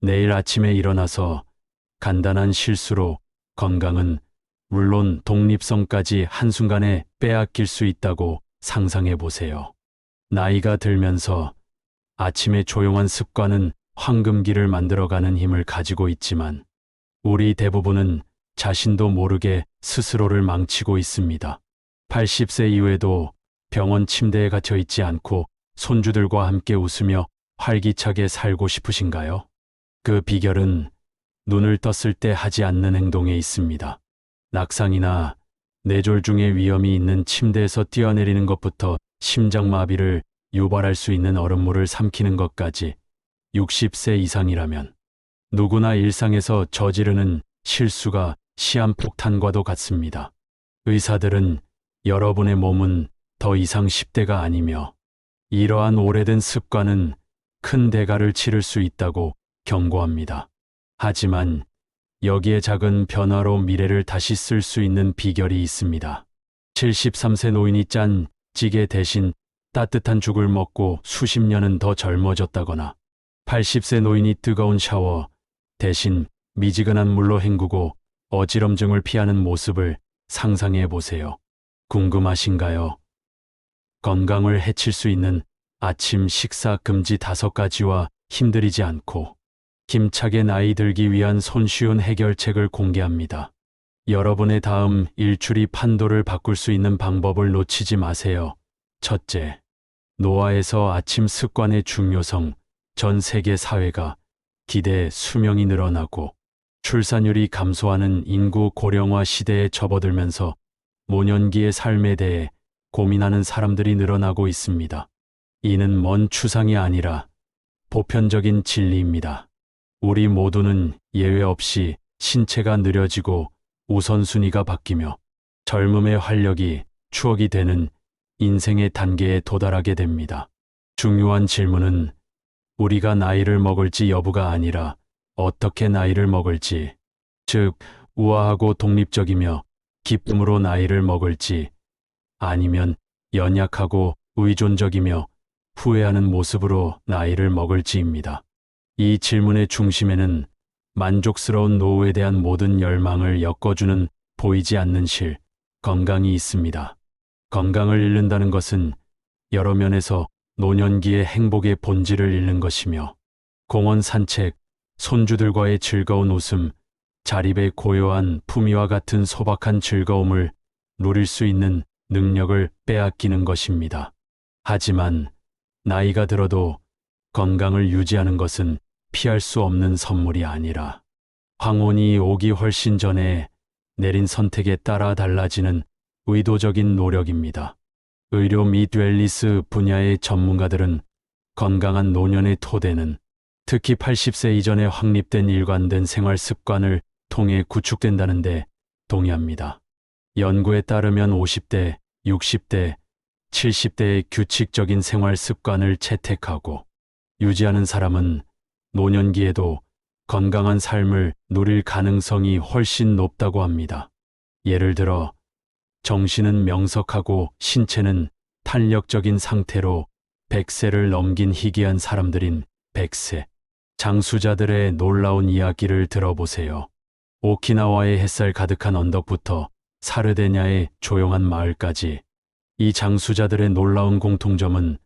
내일 아침에 일어나서 간단한 실수로 건강은 물론 독립성까지 한순간에 빼앗길 수 있다고 상상해 보세요. 나이가 들면서 아침의 조용한 습관은 황금기를 만들어가는 힘을 가지고 있지만 우리 대부분은 자신도 모르게 스스로를 망치고 있습니다. 80세 이후에도 병원 침대에 갇혀 있지 않고 손주들과 함께 웃으며 활기차게 살고 싶으신가요? 그 비결은 눈을 떴을 때 하지 않는 행동에 있습니다. 낙상이나 뇌졸 중의 위험이 있는 침대에서 뛰어내리는 것부터 심장마비를 유발할 수 있는 얼음물을 삼키는 것까지 60세 이상이라면 누구나 일상에서 저지르는 실수가 시한폭탄과도 같습니다. 의사들은 여러분의 몸은 더 이상 10대가 아니며 이러한 오래된 습관은 큰 대가를 치를 수 있다고 경고합니다. 하지만 여기에 작은 변화로 미래를 다시 쓸 수 있는 비결이 있습니다. 73세 노인이 짠 찌개 대신 따뜻한 죽을 먹고 수십 년은 더 젊어졌다거나 80세 노인이 뜨거운 샤워 대신 미지근한 물로 헹구고 어지럼증을 피하는 모습을 상상해 보세요. 궁금하신가요? 건강을 해칠 수 있는 아침 식사 금지 5가지와 힘들이지 않고 힘차게 나이 들기 위한 손쉬운 해결책을 공개합니다. 여러분의 다음 일출이 판도를 바꿀 수 있는 방법을 놓치지 마세요. 첫째, 노화에서 아침 습관의 중요성. 전 세계 사회가 기대 수명이 늘어나고 출산율이 감소하는 인구 고령화 시대에 접어들면서 노년기의 삶에 대해 고민하는 사람들이 늘어나고 있습니다. 이는 먼 추상이 아니라 보편적인 진리입니다. 우리 모두는 예외 없이 신체가 느려지고 우선순위가 바뀌며 젊음의 활력이 추억이 되는 인생의 단계에 도달하게 됩니다. 중요한 질문은 우리가 나이를 먹을지 여부가 아니라 어떻게 나이를 먹을지, 즉 우아하고 독립적이며 기쁨으로 나이를 먹을지 아니면 연약하고 의존적이며 후회하는 모습으로 나이를 먹을지입니다. 이 질문의 중심에는 만족스러운 노후에 대한 모든 열망을 엮어주는 보이지 않는 실, 건강이 있습니다. 건강을 잃는다는 것은 여러 면에서 노년기의 행복의 본질을 잃는 것이며 공원 산책, 손주들과의 즐거운 웃음, 자립의 고요한 품위와 같은 소박한 즐거움을 누릴 수 있는 능력을 빼앗기는 것입니다. 하지만 나이가 들어도 건강을 유지하는 것은 피할 수 없는 선물이 아니라 황혼이 오기 훨씬 전에 내린 선택에 따라 달라지는 의도적인 노력입니다. 의료 및 웰니스 분야의 전문가들은 건강한 노년의 토대는 특히 80세 이전에 확립된 일관된 생활 습관을 통해 구축된다는데 동의합니다. 연구에 따르면 50대, 60대, 70대의 규칙적인 생활 습관을 채택하고 유지하는 사람은 노년기에도 건강한 삶을 누릴 가능성이 훨씬 높다고 합니다. 예를 들어 정신은 명석하고 신체는 탄력적인 상태로 100세를 넘긴 희귀한 사람들인 100세 장수자들의 놀라운 이야기를 들어보세요. 오키나와의 햇살 가득한 언덕부터 사르데냐의 조용한 마을까지 이 장수자들의 놀라운 공통점은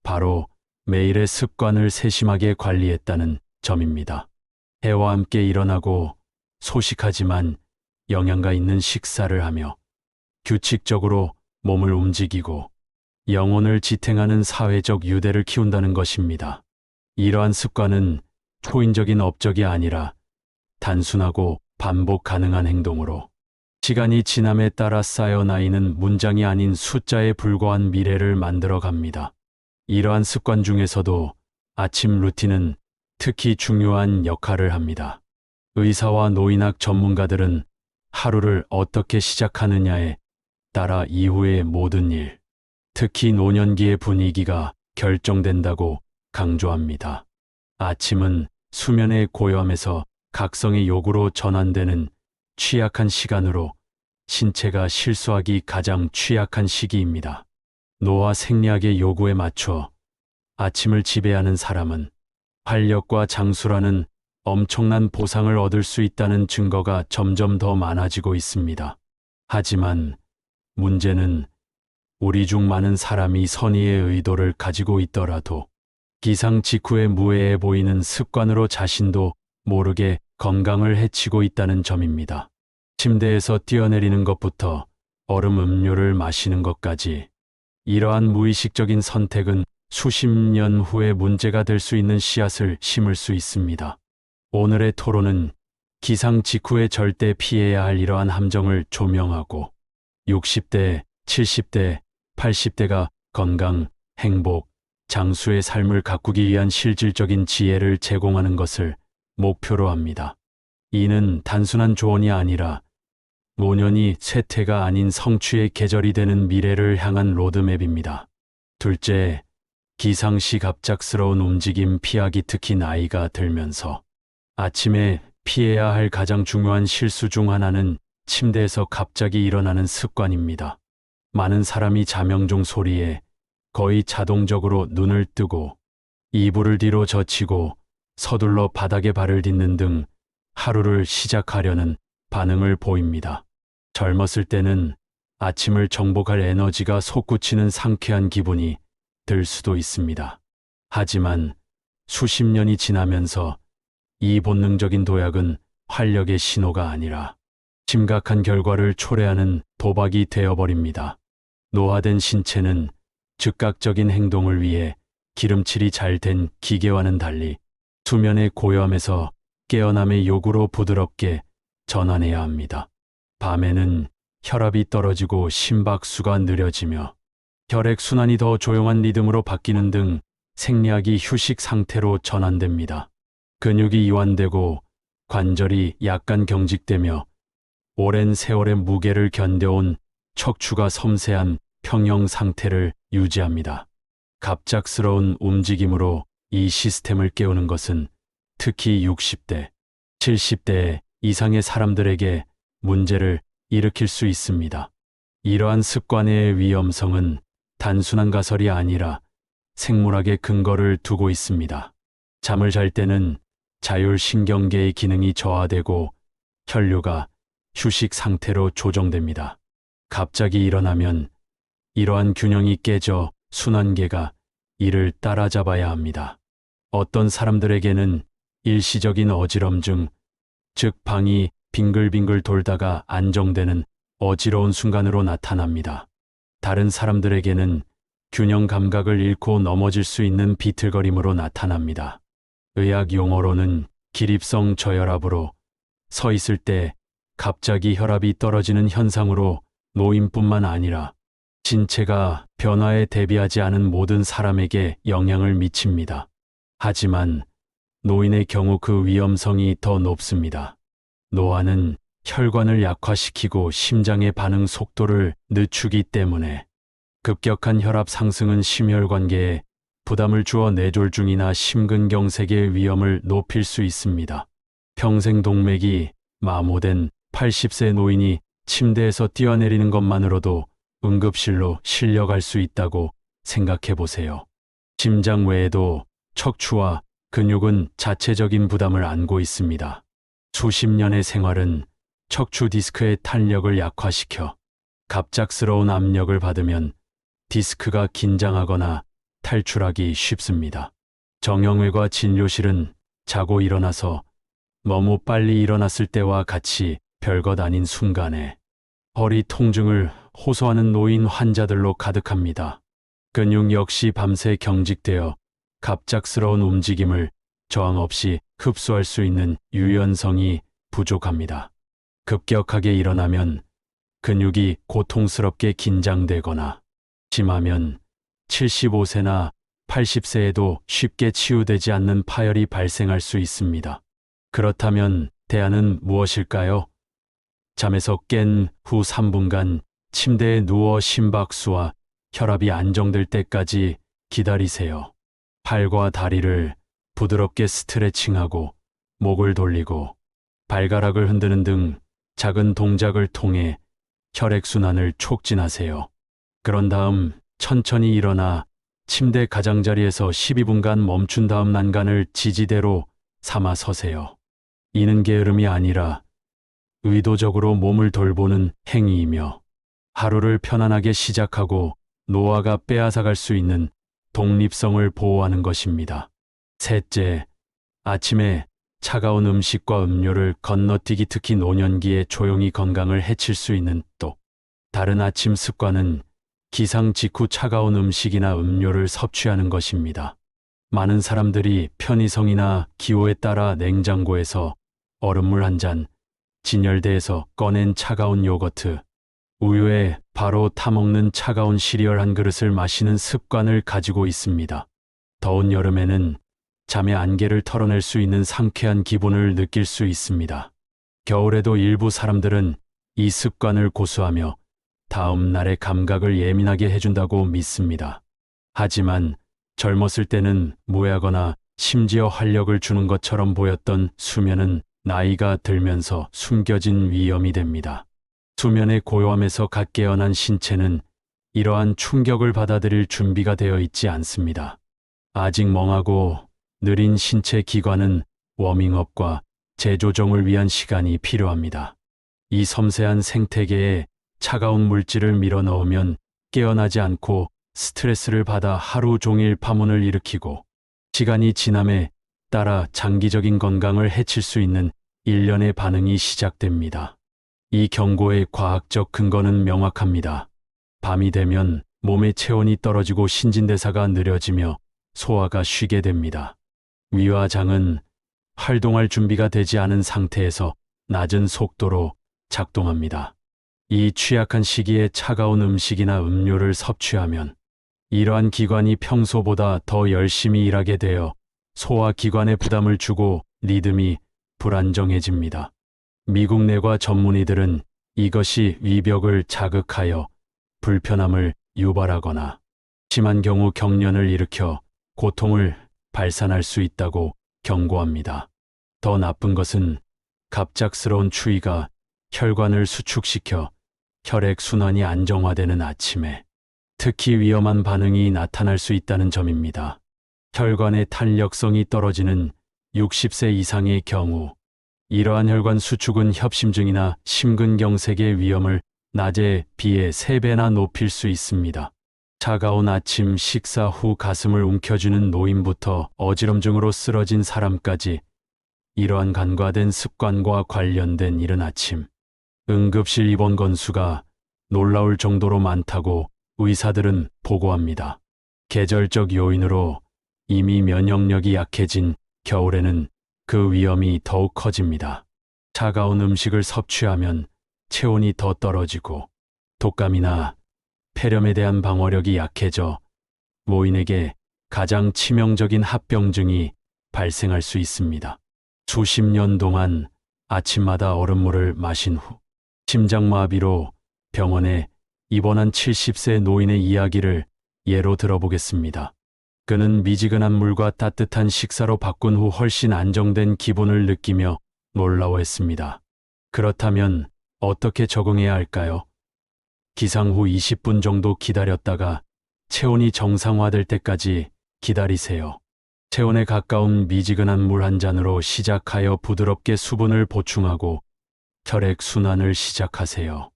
바로 매일의 습관을 세심하게 관리했다는 점입니다. 해와 함께 일어나고 소식하지만 영양가 있는 식사를 하며 규칙적으로 몸을 움직이고 영혼을 지탱하는 사회적 유대를 키운다는 것입니다. 이러한 습관은 초인적인 업적이 아니라 단순하고 반복 가능한 행동으로 시간이 지남에 따라 쌓여 나이는 문장이 아닌 숫자에 불과한 미래를 만들어 갑니다. 이러한 습관 중에서도 아침 루틴은 특히 중요한 역할을 합니다. 의사와 노인학 전문가들은 하루를 어떻게 시작하느냐에 따라 이후의 모든 일, 특히 노년기의 분위기가 결정된다고 강조합니다. 아침은 수면의 고요함에서 각성의 요구로 전환되는 취약한 시간으로 신체가 실수하기 가장 취약한 시기입니다. 노화 생리학의 요구에 맞춰 아침을 지배하는 사람은 활력과 장수라는 엄청난 보상을 얻을 수 있다는 증거가 점점 더 많아지고 있습니다. 하지만 문제는 우리 중 많은 사람이 선의의 의도를 가지고 있더라도 기상 직후에 무해해 보이는 습관으로 자신도 모르게 건강을 해치고 있다는 점입니다. 침대에서 뛰어내리는 것부터 얼음 음료를 마시는 것까지 이러한 무의식적인 선택은 수십 년 후에 문제가 될 수 있는 씨앗을 심을 수 있습니다. 오늘의 토론은 기상 직후에 절대 피해야 할 이러한 함정을 조명하고 60대, 70대, 80대가 건강, 행복, 장수의 삶을 가꾸기 위한 실질적인 지혜를 제공하는 것을 목표로 합니다. 이는 단순한 조언이 아니라 노년이 쇠퇴가 아닌 성취의 계절이 되는 미래를 향한 로드맵입니다. 둘째, 기상 시 갑작스러운 움직임 피하기, 특히 나이가 들면서 아침에 피해야 할 가장 중요한 실수 중 하나는 침대에서 갑자기 일어나는 습관입니다. 많은 사람이 자명 중 소리에 거의 자동적으로 눈을 뜨고 이불을 뒤로 젖히고 서둘러 바닥에 발을 딛는 등 하루를 시작하려는 반응을 보입니다. 젊었을 때는 아침을 정복할 에너지가 솟구치는 상쾌한 기분이 들 수도 있습니다. 하지만 수십 년이 지나면서 이 본능적인 도약은 활력의 신호가 아니라 심각한 결과를 초래하는 도박이 되어버립니다. 노화된 신체는 즉각적인 행동을 위해 기름칠이 잘 된 기계와는 달리 수면의 고요함에서 깨어남의 요구로 부드럽게 전환해야 합니다. 밤에는 혈압이 떨어지고 심박수가 느려지며 혈액순환이 더 조용한 리듬으로 바뀌는 등 생리학이 휴식 상태로 전환됩니다. 근육이 이완되고 관절이 약간 경직되며 오랜 세월의 무게를 견뎌온 척추가 섬세한 평형 상태를 유지합니다. 갑작스러운 움직임으로 이 시스템을 깨우는 것은 특히 60대, 70대 이상의 사람들에게 문제를 일으킬 수 있습니다. 이러한 습관의 위험성은 단순한 가설이 아니라 생물학의 근거를 두고 있습니다. 잠을 잘 때는 자율신경계의 기능이 저하되고 혈류가 휴식 상태로 조정됩니다. 갑자기 일어나면 이러한 균형이 깨져 순환계가 이를 따라잡아야 합니다. 어떤 사람들에게는 일시적인 어지럼증, 즉 방이 빙글빙글 돌다가 안정되는 어지러운 순간으로 나타납니다. 다른 사람들에게는 균형 감각을 잃고 넘어질 수 있는 비틀거림으로 나타납니다. 의학 용어로는 기립성 저혈압으로 서 있을 때 갑자기 혈압이 떨어지는 현상으로 노인뿐만 아니라 신체가 변화에 대비하지 않은 모든 사람에게 영향을 미칩니다. 하지만 노인의 경우 그 위험성이 더 높습니다. 노화는 혈관을 약화시키고 심장의 반응 속도를 늦추기 때문에 급격한 혈압 상승은 심혈관계에 부담을 주어 뇌졸중이나 심근경색의 위험을 높일 수 있습니다. 평생 동맥이 마모된 80세 노인이 침대에서 뛰어내리는 것만으로도 응급실로 실려갈 수 있다고 생각해 보세요. 심장 외에도 척추와 근육은 자체적인 부담을 안고 있습니다. 수십 년의 생활은 척추 디스크의 탄력을 약화시켜 갑작스러운 압력을 받으면 디스크가 긴장하거나 탈출하기 쉽습니다. 정형외과 진료실은 자고 일어나서 너무 빨리 일어났을 때와 같이 별것 아닌 순간에 허리 통증을 호소하는 노인 환자들로 가득합니다. 근육 역시 밤새 경직되어 갑작스러운 움직임을 저항 없이 흡수할 수 있는 유연성이 부족합니다. 급격하게 일어나면 근육이 고통스럽게 긴장되거나 심하면 75세나 80세에도 쉽게 치유되지 않는 파열이 발생할 수 있습니다. 그렇다면 대안은 무엇일까요? 잠에서 깬 후 3분간 침대에 누워 심박수와 혈압이 안정될 때까지 기다리세요. 팔과 다리를 부드럽게 스트레칭하고 목을 돌리고 발가락을 흔드는 등 작은 동작을 통해 혈액순환을 촉진하세요. 그런 다음 천천히 일어나 침대 가장자리에서 12분간 멈춘 다음 난간을 지지대로 삼아 서세요. 이는 게으름이 아니라 의도적으로 몸을 돌보는 행위이며 하루를 편안하게 시작하고 노화가 빼앗아갈 수 있는 독립성을 보호하는 것입니다. 셋째, 아침에 차가운 음식과 음료를 건너뛰기, 특히 노년기에 조용히 건강을 해칠 수 있는 또 다른 아침 습관은 기상 직후 차가운 음식이나 음료를 섭취하는 것입니다. 많은 사람들이 편의성이나 기호에 따라 냉장고에서 얼음물 한 잔, 진열대에서 꺼낸 차가운 요거트, 우유에 바로 타먹는 차가운 시리얼 한 그릇을 마시는 습관을 가지고 있습니다. 더운 여름에는 잠의 안개를 털어낼 수 있는 상쾌한 기분을 느낄 수 있습니다. 겨울에도 일부 사람들은 이 습관을 고수하며 다음 날의 감각을 예민하게 해준다고 믿습니다. 하지만 젊었을 때는 무해하거나 심지어 활력을 주는 것처럼 보였던 수면은 나이가 들면서 숨겨진 위험이 됩니다. 수면의 고요함에서 갓 깨어난 신체는 이러한 충격을 받아들일 준비가 되어 있지 않습니다. 아직 멍하고 느린 신체 기관은 워밍업과 재조정을 위한 시간이 필요합니다. 이 섬세한 생태계에 차가운 물질을 밀어넣으면 깨어나지 않고 스트레스를 받아 하루 종일 파문을 일으키고 시간이 지남에 따라 장기적인 건강을 해칠 수 있는 일련의 반응이 시작됩니다. 이 경고의 과학적 근거는 명확합니다. 밤이 되면 몸의 체온이 떨어지고 신진대사가 느려지며 소화가 쉬게 됩니다. 위와 장은 활동할 준비가 되지 않은 상태에서 낮은 속도로 작동합니다. 이 취약한 시기에 차가운 음식이나 음료를 섭취하면 이러한 기관이 평소보다 더 열심히 일하게 되어 소화기관에 부담을 주고 리듬이 불안정해집니다. 미국 내과 전문의들은 이것이 위벽을 자극하여 불편함을 유발하거나 심한 경우 경련을 일으켜 고통을 발산할 수 있다고 경고합니다. 더 나쁜 것은 갑작스러운 추위가 혈관을 수축시켜 혈액순환이 안정화되는 아침에 특히 위험한 반응이 나타날 수 있다는 점입니다. 혈관의 탄력성이 떨어지는 60세 이상의 경우 이러한 혈관 수축은 협심증이나 심근경색의 위험을 낮에 비해 3배나 높일 수 있습니다. 차가운 아침 식사 후 가슴을 움켜쥐는 노인부터 어지럼증으로 쓰러진 사람까지 이러한 간과된 습관과 관련된 이른 아침 응급실 입원 건수가 놀라울 정도로 많다고 의사들은 보고합니다. 계절적 요인으로 이미 면역력이 약해진 겨울에는 그 위험이 더욱 커집니다. 차가운 음식을 섭취하면 체온이 더 떨어지고 독감이나 폐렴에 대한 방어력이 약해져 노인에게 가장 치명적인 합병증이 발생할 수 있습니다. 수십 년 동안 아침마다 얼음물을 마신 후 심장마비로 병원에 입원한 70세 노인의 이야기를 예로 들어보겠습니다. 그는 미지근한 물과 따뜻한 식사로 바꾼 후 훨씬 안정된 기분을 느끼며 놀라워했습니다. 그렇다면 어떻게 적응해야 할까요? 기상 후 20분 정도 기다렸다가 체온이 정상화될 때까지 기다리세요. 체온에 가까운 미지근한 물 한 잔으로 시작하여 부드럽게 수분을 보충하고 혈액 순환을 시작하세요.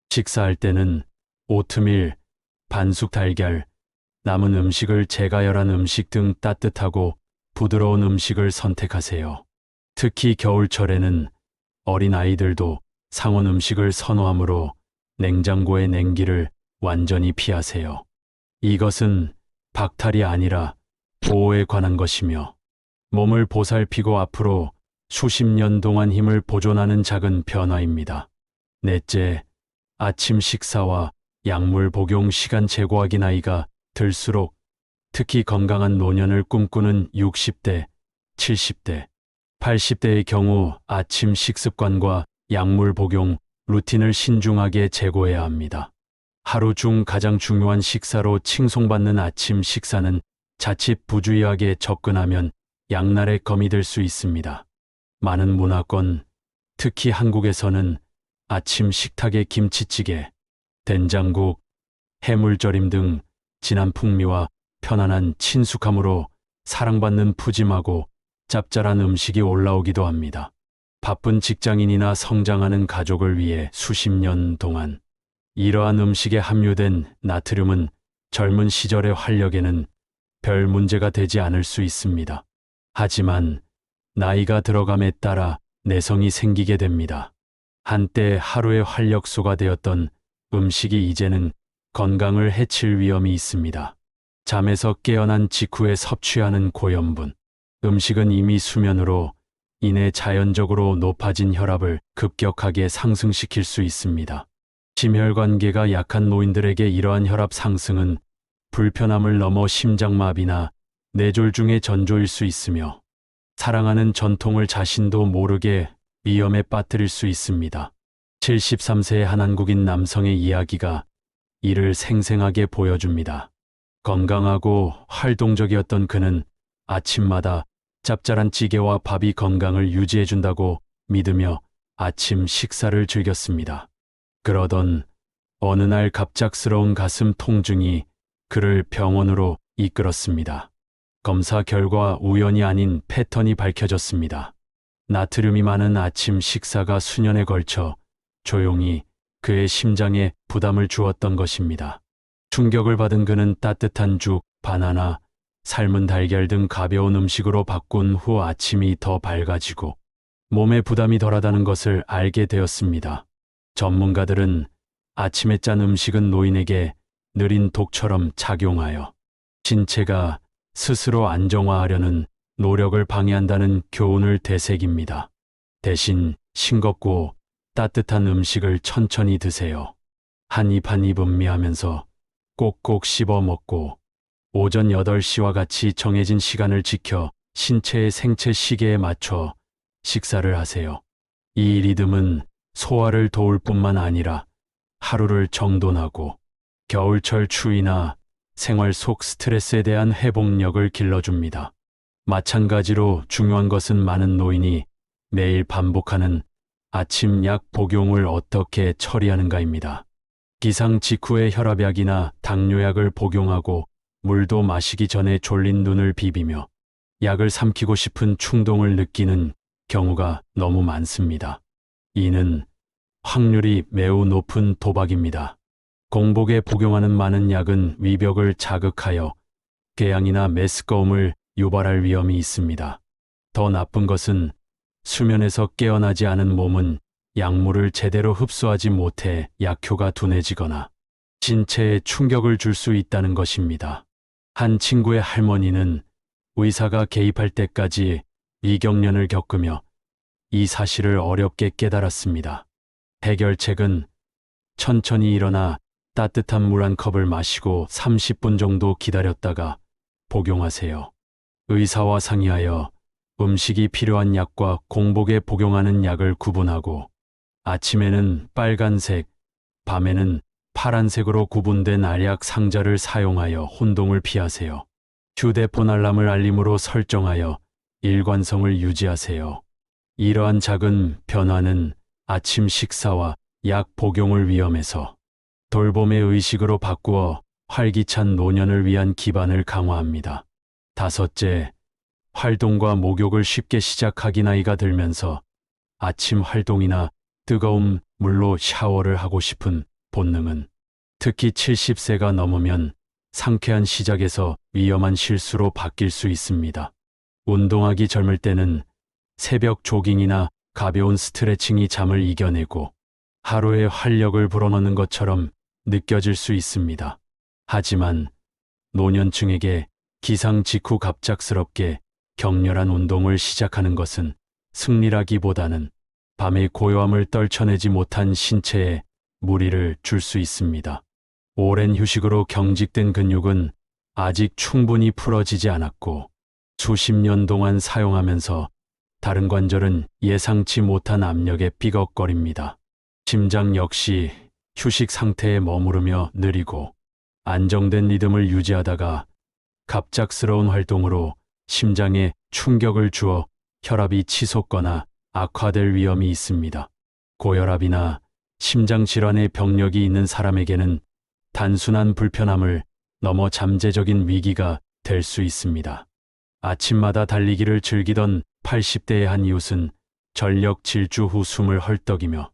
식사할 때는 오트밀, 반숙 달걀, 남은 음식을 제가열한 음식 등 따뜻하고 부드러운 음식을 선택하세요. 특히 겨울철에는 어린 아이들도 상온 음식을 선호하므로 냉장고의 냉기를 완전히 피하세요. 이것은 박탈이 아니라 보호에 관한 것이며 몸을 보살피고 앞으로 수십 년 동안 힘을 보존하는 작은 변화입니다. 넷째, 아침 식사와 약물 복용 시간 제고하기. 나이가 들수록 특히 건강한 노년을 꿈꾸는 60대, 70대, 80대의 경우 아침 식습관과 약물 복용 루틴을 신중하게 제고해야 합니다. 하루 중 가장 중요한 식사로 칭송받는 아침 식사는 자칫 부주의하게 접근하면 양날의 검이 될 수 있습니다. 많은 문화권, 특히 한국에서는 아침 식탁에 김치찌개, 된장국, 해물절임 등 진한 풍미와 편안한 친숙함으로 사랑받는 푸짐하고 짭짤한 음식이 올라오기도 합니다. 바쁜 직장인이나 성장하는 가족을 위해 수십 년 동안 이러한 음식에 함유된 나트륨은 젊은 시절의 활력에는 별 문제가 되지 않을 수 있습니다. 하지만 나이가 들어감에 따라 내성이 생기게 됩니다. 한때 하루의 활력소가 되었던 음식이 이제는 건강을 해칠 위험이 있습니다. 잠에서 깨어난 직후에 섭취하는 고염분. 음식은 이미 수면으로 인해 자연적으로 높아진 혈압을 급격하게 상승시킬 수 있습니다. 심혈관계가 약한 노인들에게 이러한 혈압 상승은 불편함을 넘어 심장마비나 뇌졸중의 전조일 수 있으며 사랑하는 전통을 자신도 모르게 위험에 빠뜨릴 수 있습니다. 73세의 한 한국인 남성의 이야기가 이를 생생하게 보여줍니다. 건강하고 활동적이었던 그는 아침마다 짭짤한 찌개와 밥이 건강을 유지해준다고 믿으며 아침 식사를 즐겼습니다. 그러던 어느 날 갑작스러운 가슴 통증이 그를 병원으로 이끌었습니다. 검사 결과 우연이 아닌 패턴이 밝혀졌습니다. 나트륨이 많은 아침 식사가 수년에 걸쳐 조용히 그의 심장에 부담을 주었던 것입니다. 충격을 받은 그는 따뜻한 죽, 바나나, 삶은 달걀 등 가벼운 음식으로 바꾼 후 아침이 더 밝아지고 몸에 부담이 덜하다는 것을 알게 되었습니다. 전문가들은 아침에 짠 음식은 노인에게 느린 독처럼 작용하여 신체가 스스로 안정화하려는 노력을 방해한다는 교훈을 되새깁니다. 대신 싱겁고 따뜻한 음식을 천천히 드세요. 한 입 한 입 음미하면서 꼭꼭 씹어 먹고 오전 8시와 같이 정해진 시간을 지켜 신체의 생체 시계에 맞춰 식사를 하세요. 이 리듬은 소화를 도울 뿐만 아니라 하루를 정돈하고 겨울철 추위나 생활 속 스트레스에 대한 회복력을 길러줍니다. 마찬가지로 중요한 것은 많은 노인이 매일 반복하는 아침 약 복용을 어떻게 처리하는가입니다. 기상 직후에 혈압약이나 당뇨약을 복용하고 물도 마시기 전에 졸린 눈을 비비며 약을 삼키고 싶은 충동을 느끼는 경우가 너무 많습니다. 이는 확률이 매우 높은 도박입니다. 공복에 복용하는 많은 약은 위벽을 자극하여 궤양이나 메스꺼움을 유발할 위험이 있습니다. 더 나쁜 것은 수면에서 깨어나지 않은 몸은 약물을 제대로 흡수하지 못해 약효가 둔해지거나 신체에 충격을 줄 수 있다는 것입니다. 한 친구의 할머니는 의사가 개입할 때까지 위경련을 겪으며 이 사실을 어렵게 깨달았습니다. 해결책은 천천히 일어나 따뜻한 물 한 컵을 마시고 30분 정도 기다렸다가 복용하세요. 의사와 상의하여 음식이 필요한 약과 공복에 복용하는 약을 구분하고 아침에는 빨간색, 밤에는 파란색으로 구분된 알약 상자를 사용하여 혼동을 피하세요. 휴대폰 알람을 알림으로 설정하여 일관성을 유지하세요. 이러한 작은 변화는 아침 식사와 약 복용을 위험에서 돌봄의 의식으로 바꾸어 활기찬 노년을 위한 기반을 강화합니다. 다섯째, 활동과 목욕을 쉽게 시작하기. 나이가 들면서 아침 활동이나 뜨거운 물로 샤워를 하고 싶은 본능은 특히 70세가 넘으면 상쾌한 시작에서 위험한 실수로 바뀔 수 있습니다. 운동하기 젊을 때는 새벽 조깅이나 가벼운 스트레칭이 잠을 이겨내고 하루의 활력을 불어넣는 것처럼 느껴질 수 있습니다. 하지만 노년층에게 기상 직후 갑작스럽게 격렬한 운동을 시작하는 것은 승리라기보다는 밤의 고요함을 떨쳐내지 못한 신체에 무리를 줄 수 있습니다. 오랜 휴식으로 경직된 근육은 아직 충분히 풀어지지 않았고 수십 년 동안 사용하면서 다른 관절은 예상치 못한 압력에 삐걱거립니다. 심장 역시 휴식 상태에 머무르며 느리고 안정된 리듬을 유지하다가 갑작스러운 활동으로 심장에 충격을 주어 혈압이 치솟거나 악화될 위험이 있습니다. 고혈압이나 심장질환의 병력이 있는 사람에게는 단순한 불편함을 넘어 잠재적인 위기가 될 수 있습니다. 아침마다 달리기를 즐기던 80대의 한 이웃은 전력 질주 후 숨을 헐떡이며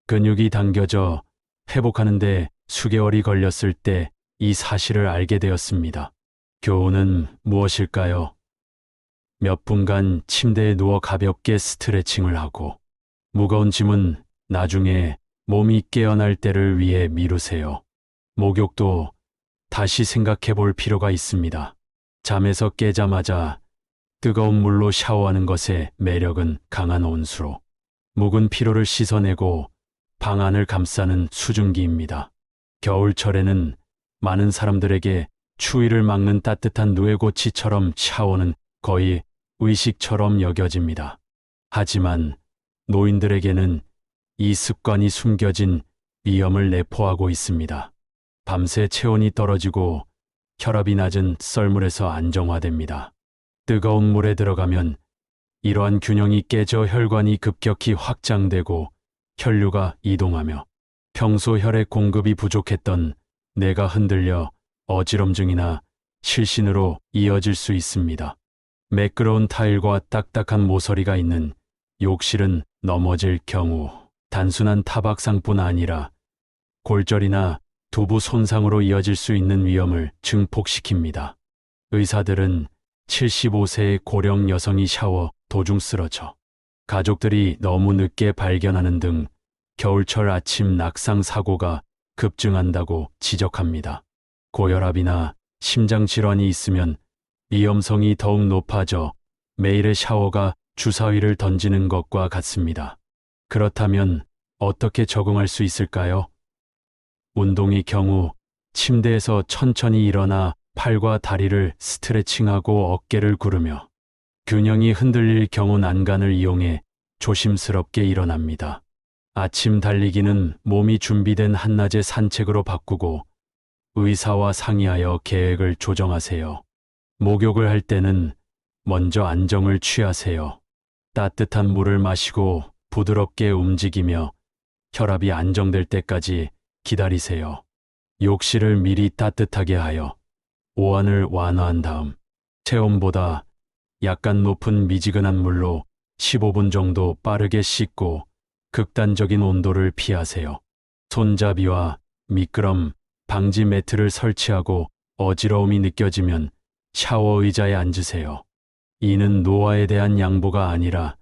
근육이 당겨져 회복하는데 수개월이 걸렸을 때 이 사실을 알게 되었습니다. 교훈은 무엇일까요? 몇 분간 침대에 누워 가볍게 스트레칭을 하고 무거운 짐은 나중에 몸이 깨어날 때를 위해 미루세요. 목욕도 다시 생각해 볼 필요가 있습니다. 잠에서 깨자마자 뜨거운 물로 샤워하는 것의 매력은 강한 온수로 묵은 피로를 씻어내고 방안을 감싸는 수증기입니다. 겨울철에는 많은 사람들에게 추위를 막는 따뜻한 누에고치처럼 샤워는 거의 의식처럼 여겨집니다. 하지만 노인들에게는 이 습관이 숨겨진 위험을 내포하고 있습니다. 밤새 체온이 떨어지고 혈압이 낮은 썰물에서 안정화됩니다. 뜨거운 물에 들어가면 이러한 균형이 깨져 혈관이 급격히 확장되고 혈류가 이동하며 평소 혈액 공급이 부족했던 뇌가 흔들려 어지럼증이나 실신으로 이어질 수 있습니다. 매끄러운 타일과 딱딱한 모서리가 있는 욕실은 넘어질 경우 단순한 타박상뿐 아니라 골절이나 두부 손상으로 이어질 수 있는 위험을 증폭시킵니다. 의사들은 75세의 고령 여성이 샤워 도중 쓰러져 가족들이 너무 늦게 발견하는 등 겨울철 아침 낙상 사고가 급증한다고 지적합니다. 고혈압이나 심장질환이 있으면 위험성이 더욱 높아져 매일의 샤워가 주사위를 던지는 것과 같습니다. 그렇다면 어떻게 적응할 수 있을까요? 운동의 경우 침대에서 천천히 일어나 팔과 다리를 스트레칭하고 어깨를 구르며 균형이 흔들릴 경우 난간을 이용해 조심스럽게 일어납니다. 아침 달리기는 몸이 준비된 한낮의 산책으로 바꾸고 의사와 상의하여 계획을 조정하세요. 목욕을 할 때는 먼저 안정을 취하세요. 따뜻한 물을 마시고 부드럽게 움직이며 혈압이 안정될 때까지 기다리세요. 욕실을 미리 따뜻하게 하여 오한을 완화한 다음 체온보다 약간 높은 미지근한 물로 15분 정도 빠르게 씻고 극단적인 온도를 피하세요. 손잡이와 미끄럼 방지 매트를 설치하고 어지러움이 느껴지면 샤워 의자에 앉으세요. 이는 노화에 대한 양보가 아니라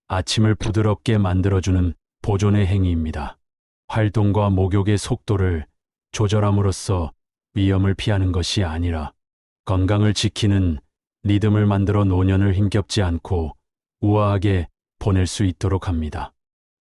아침을 부드럽게 만들어주는 보존의 행위입니다. 활동과 목욕의 속도를 조절함으로써 위험을 피하는 것이 아니라 건강을 지키는 리듬을 만들어 노년을 힘겹지 않고 우아하게 보낼 수 있도록 합니다.